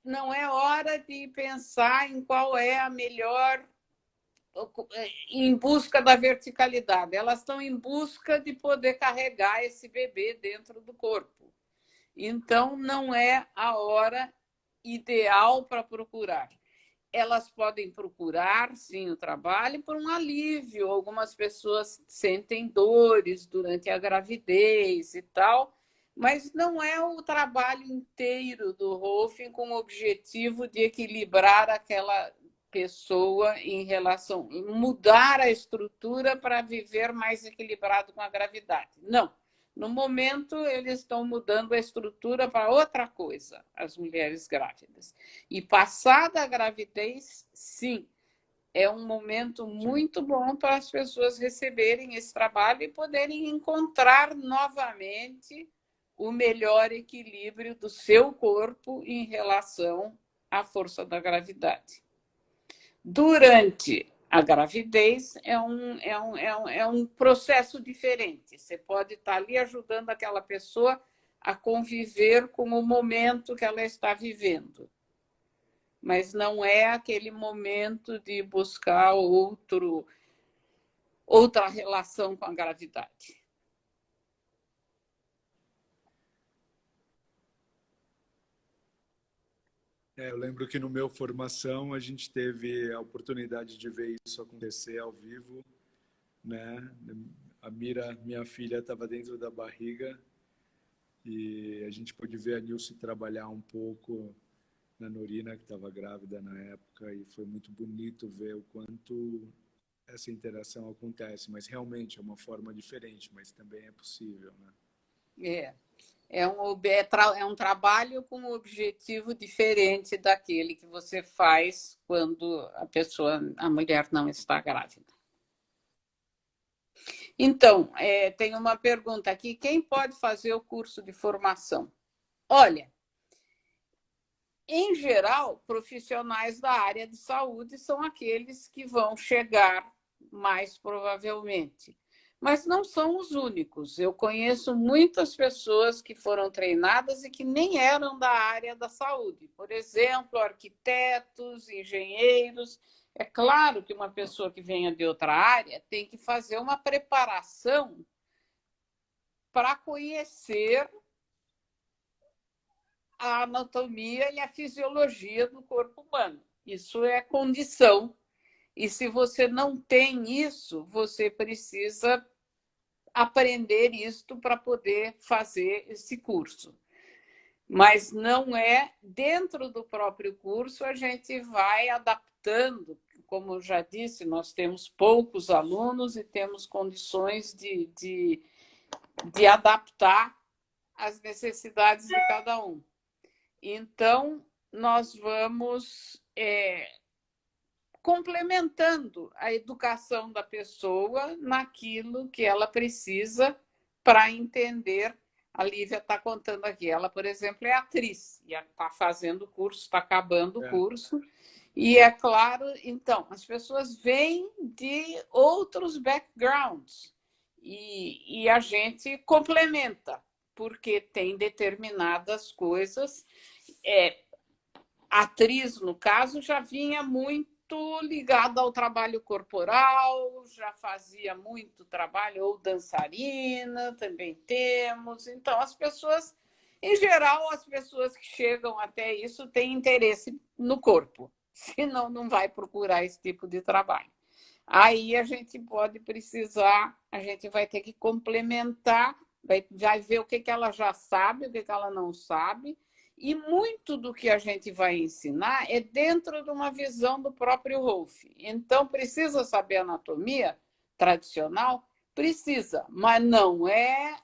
não é hora de pensar em qual é a melhor em busca da verticalidade. Elas estão em busca de poder carregar esse bebê dentro do corpo. Então, não é a hora ideal para procurar. Elas podem procurar, sim, o trabalho por um alívio. Algumas pessoas sentem dores durante a gravidez e tal, mas não é o trabalho inteiro do Rolfing com o objetivo de equilibrar aquela pessoa em relação, mudar a estrutura para viver mais equilibrado com a gravidade. Não. No momento, eles estão mudando a estrutura para outra coisa, as mulheres grávidas. E passada a gravidez, sim, é um momento muito bom para as pessoas receberem esse trabalho e poderem encontrar novamente o melhor equilíbrio do seu corpo em relação à força da gravidade. Durante a gravidez é um processo diferente. Você pode estar ali ajudando aquela pessoa a conviver com o momento que ela está vivendo. Mas não é aquele momento de buscar outra relação com a gravidade. Eu lembro que no meu formação a gente teve a oportunidade de ver isso acontecer ao vivo, né? A Mira, minha filha, estava dentro da barriga e a gente pôde ver a Nilce trabalhar um pouco na Norina, que estava grávida na época, e foi muito bonito ver o quanto essa interação acontece. Mas realmente é uma forma diferente, mas também é possível, né? É um trabalho com um objetivo diferente daquele que você faz quando a mulher não está grávida. Então, tem uma pergunta aqui: quem pode fazer o curso de formação? Olha, em geral, profissionais da área de saúde são aqueles que vão chegar mais provavelmente. Mas não são os únicos. Eu conheço muitas pessoas que foram treinadas e que nem eram da área da saúde. Por exemplo, arquitetos, engenheiros. É claro que uma pessoa que venha de outra área tem que fazer uma preparação para conhecer a anatomia e a fisiologia do corpo humano. Isso é condição. E se você não tem isso, você precisa aprender isto para poder fazer esse curso. Mas não é dentro do próprio curso, a gente vai adaptando. Como eu já disse, nós temos poucos alunos e temos condições de adaptar às necessidades de cada um. Então, nós vamos complementando a educação da pessoa naquilo que ela precisa para entender. A Lívia está contando aqui. Ela, por exemplo, é atriz e está fazendo o curso, está acabando o curso. E é claro, então, as pessoas vêm de outros backgrounds e a gente complementa, porque tem determinadas coisas. A atriz, no caso, já vinha muito ligada ao trabalho corporal, já fazia muito trabalho, ou dançarina, também temos. Então, as pessoas, em geral, as pessoas que chegam até isso têm interesse no corpo, senão não vai procurar esse tipo de trabalho. Aí a gente pode precisar, a gente vai ter que complementar, vai ver o que ela já sabe, o que ela não sabe, e muito do que a gente vai ensinar é dentro de uma visão do próprio Rolf. Então, precisa saber anatomia tradicional? Precisa, mas não é...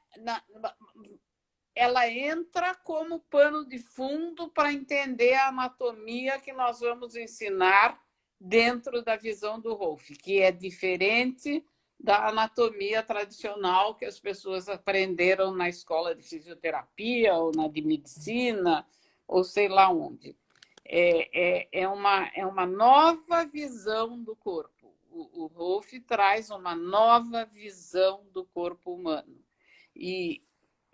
Ela entra como pano de fundo para entender a anatomia que nós vamos ensinar dentro da visão do Rolf, que é diferente da anatomia tradicional que as pessoas aprenderam na escola de fisioterapia ou na de medicina, ou sei lá onde. É uma nova visão do corpo. O Rolf traz uma nova visão do corpo humano. E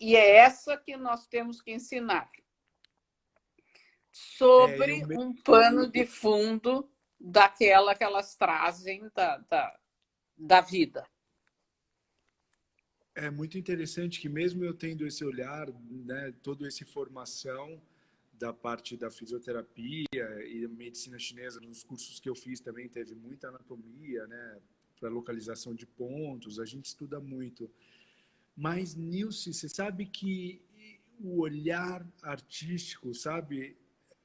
é essa que nós temos que ensinar. sobre um pano de fundo daquela que elas trazem da vida. É muito interessante que mesmo eu tendo esse olhar, né, toda essa formação da parte da fisioterapia e medicina chinesa, nos cursos que eu fiz também teve muita anatomia, né, para localização de pontos, a gente estuda muito. Mas, Nilce, você sabe que o olhar artístico, sabe?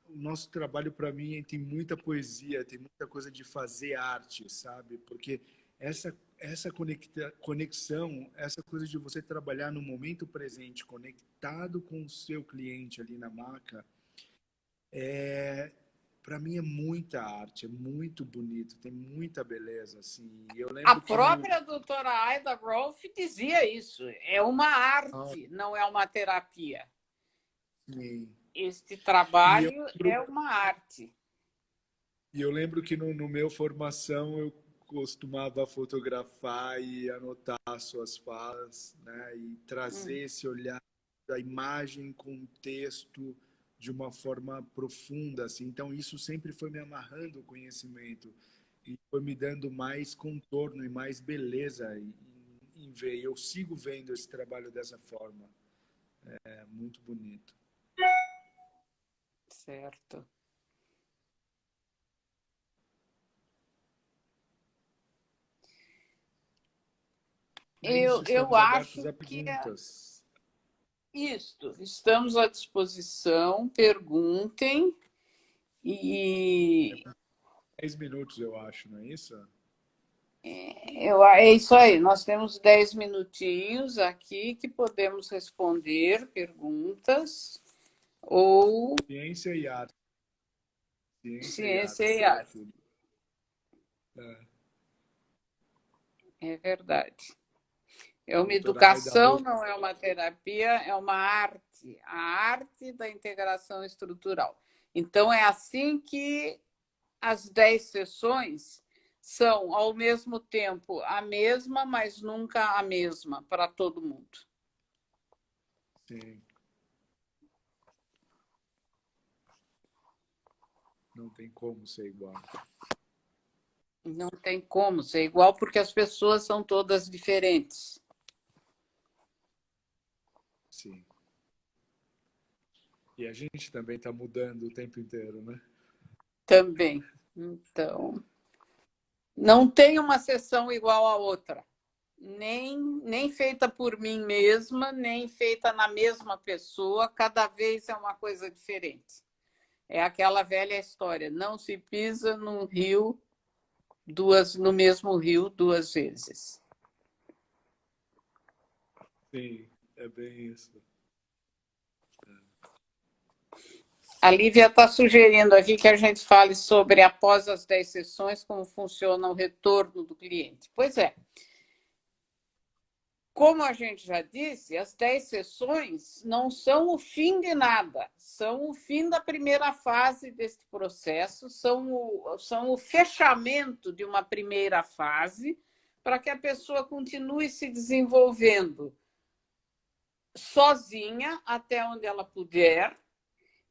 O nosso trabalho, para mim, tem muita poesia, tem muita coisa de fazer arte, sabe? Porque essa conexão, essa coisa de você trabalhar no momento presente, conectado com o seu cliente ali na maca, para mim é muita arte, é muito bonito, tem muita beleza, assim. Eu A lembro que no... própria doutora Aida Rolf dizia isso. É uma Ah, arte, não é uma terapia. sim. Este E eu trabalho é lembro, uma arte. e eu lembro que no meu formação eu costumava fotografar e anotar suas falas, né? E trazer esse olhar da imagem com o texto de uma forma profunda, assim. Então isso sempre foi me amarrando o conhecimento e foi me dando mais contorno e mais beleza em ver. Eu sigo vendo esse trabalho dessa forma. É muito bonito. Certo. É isso, Eu estamos abertos acho a que é perguntas. isto. Estamos à disposição. Perguntem. E 10 minutos, eu acho, não é isso? é isso aí. Nós temos 10 minutinhos aqui que podemos responder perguntas ou Ciência e arte. Ciência e ciência arte, e arte. sobretudo. É. É verdade. É uma Doutora Aida educação, Rolf, não é uma terapia, é uma arte. A arte da integração estrutural. Então, é assim que as 10 sessões são, ao mesmo tempo, a mesma, mas nunca a mesma para todo mundo. sim, não tem como ser igual. Não tem como ser igual, porque as pessoas são todas diferentes. Sim. E a gente também está mudando o tempo inteiro, né? Também. Então, não tem uma sessão igual à outra. Nem feita por mim mesma, nem feita na mesma pessoa, cada vez é uma coisa diferente. É aquela velha história, não se pisa no mesmo rio duas vezes. Sim, é bem isso. A Lívia está sugerindo aqui que a gente fale sobre, após as 10 sessões, como funciona o retorno do cliente. Pois é. Como a gente já disse, as 10 sessões não são o fim de nada, são o fim da primeira fase deste processo, são o fechamento de uma primeira fase para que a pessoa continue se desenvolvendo sozinha até onde ela puder,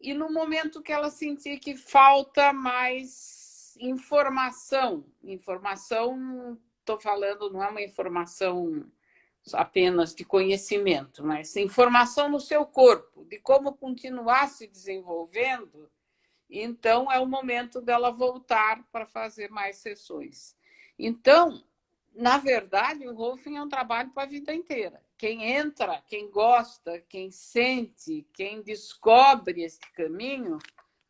e no momento que ela sentir que falta mais informação, estou falando, não é uma informação apenas de conhecimento, mas informação no seu corpo, de como continuar se desenvolvendo, então é o momento dela voltar para fazer mais sessões. Então, na verdade, o Rolfing é um trabalho para a vida inteira. Quem entra, quem gosta, quem sente, quem descobre esse caminho,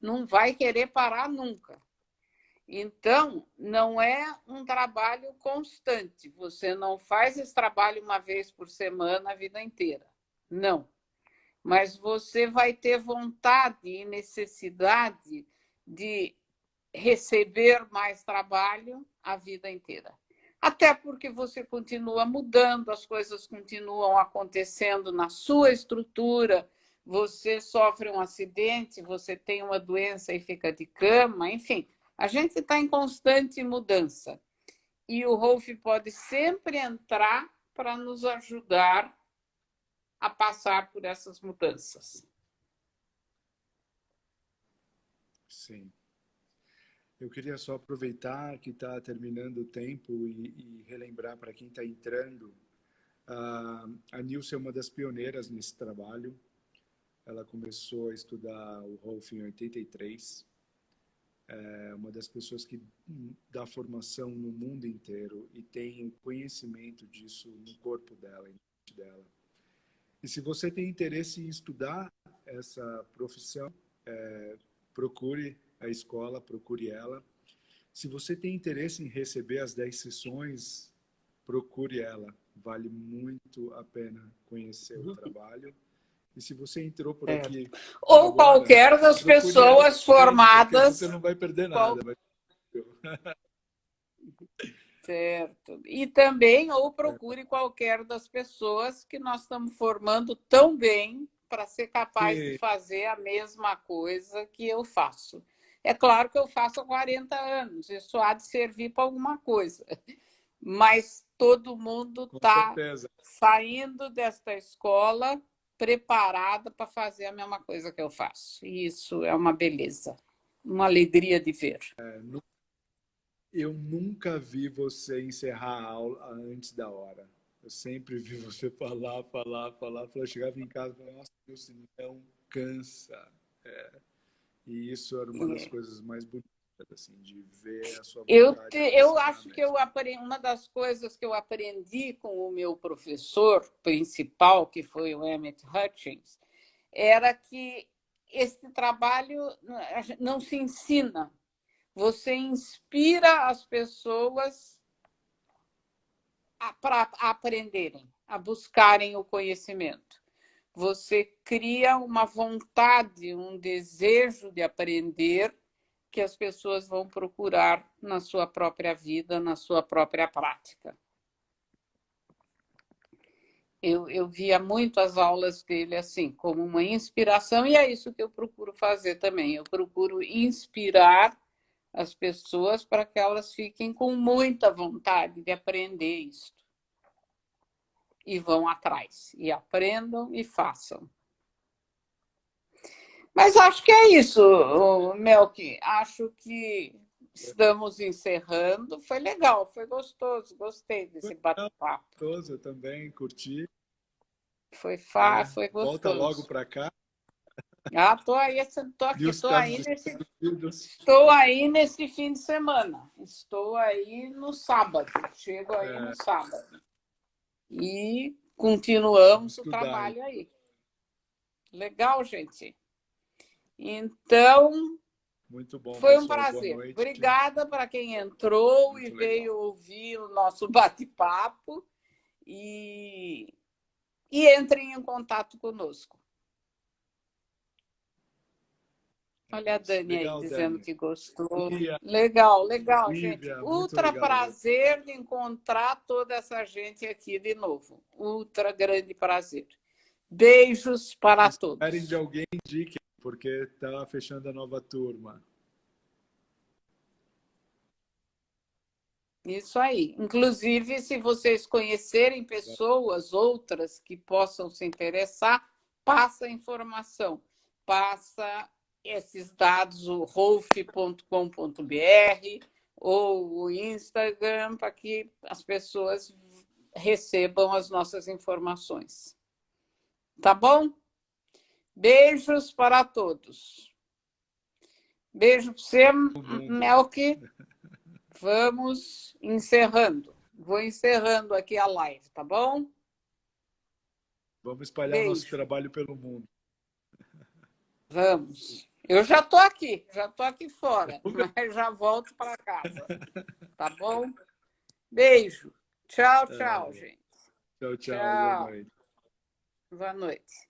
não vai querer parar nunca. Então, não é um trabalho constante. Você não faz esse trabalho uma vez por semana a vida inteira. Não. Mas você vai ter vontade e necessidade de receber mais trabalho a vida inteira. Até porque você continua mudando, as coisas continuam acontecendo na sua estrutura, você sofre um acidente, você tem uma doença e fica de cama, enfim, a gente está em constante mudança. E o Rolf pode sempre entrar para nos ajudar a passar por essas mudanças. Sim. Eu queria só aproveitar que está terminando o tempo e relembrar para quem está entrando. A Nilce é uma das pioneiras nesse trabalho. Ela começou a estudar o Rolf em 83. É uma das pessoas que dá formação no mundo inteiro e tem o conhecimento disso no corpo dela, em mente dela. E se você tem interesse em estudar essa profissão, procure a escola, procure ela. Se você tem interesse em receber as 10 sessões, procure ela. Vale muito a pena conhecer o trabalho. E se você entrou por aqui Ou agora, qualquer das procure ela pessoas também, porque formadas. você não vai perder nada. Certo. E também, ou procure qualquer das pessoas que nós estamos formando tão bem para ser capaz de Sim, fazer a mesma coisa que eu faço. É claro que eu faço há 40 anos, isso há de servir para alguma coisa, mas todo mundo com está certeza. saindo desta escola preparada para fazer a mesma coisa que eu faço. E isso é uma beleza, uma alegria de ver. Eu nunca vi você encerrar a aula antes da hora. Eu sempre vi você falar, falar, falar. Eu chegava em casa e falava, nossa, Deus, não cansa. E isso era uma das coisas mais bonitas, assim, de ver a sua vontade Eu funcionar acho que eu mesmo. aprendi, uma das coisas que eu aprendi com o meu professor principal, que foi o Emmett Hutchins, era que esse trabalho não se ensina. Você inspira as pessoas para aprenderem, a buscarem o conhecimento. Você cria uma vontade, um desejo de aprender que as pessoas vão procurar na sua própria vida, na sua própria prática. Eu via muito as aulas dele assim, como uma inspiração, e é isso que eu procuro fazer também. Eu procuro inspirar as pessoas para que elas fiquem com muita vontade de aprender isso. E vão atrás, e aprendam e façam. Mas acho que é isso, Melk. Acho que estamos encerrando. Foi legal, foi gostoso, gostei desse bate-papo. Gostoso, eu também curti. Foi fácil, foi Volta logo gostoso. para cá. Tô aí, tô aqui, News está nos Estados Unidos. estou aí nesse fim de semana. Estou aí no sábado. Chego aí no sábado. E continuamos o Estudar aí. trabalho aí. Legal, gente. Então, Muito bom, foi um pessoal. Boa prazer. noite. Obrigada para quem entrou Muito e legal. veio ouvir o nosso bate-papo. E entrem em contato conosco. Olha a Dani aí dizendo Dani. que gostou. Lívia, Legal, gente. muito Ultra legal. prazer de encontrar toda essa gente aqui de novo. Ultra grande prazer. Beijos para todos. Esperem de alguém, indique, porque está fechando a nova turma. Isso aí. Inclusive, se vocês conhecerem pessoas, outras que possam se interessar, passa a informação. Passa esses dados, o rolf.com.br ou o Instagram, para que as pessoas recebam as nossas informações. Tá bom? Beijos para todos. Beijo para você, Melk. Vamos encerrando. Vou encerrando aqui a live, tá bom? Vamos espalhar Beijo. nosso trabalho pelo mundo. Vamos. Eu já estou aqui fora, mas já volto para casa. Tá bom? Beijo. Tchau, gente. Tchau. Boa noite. Boa noite.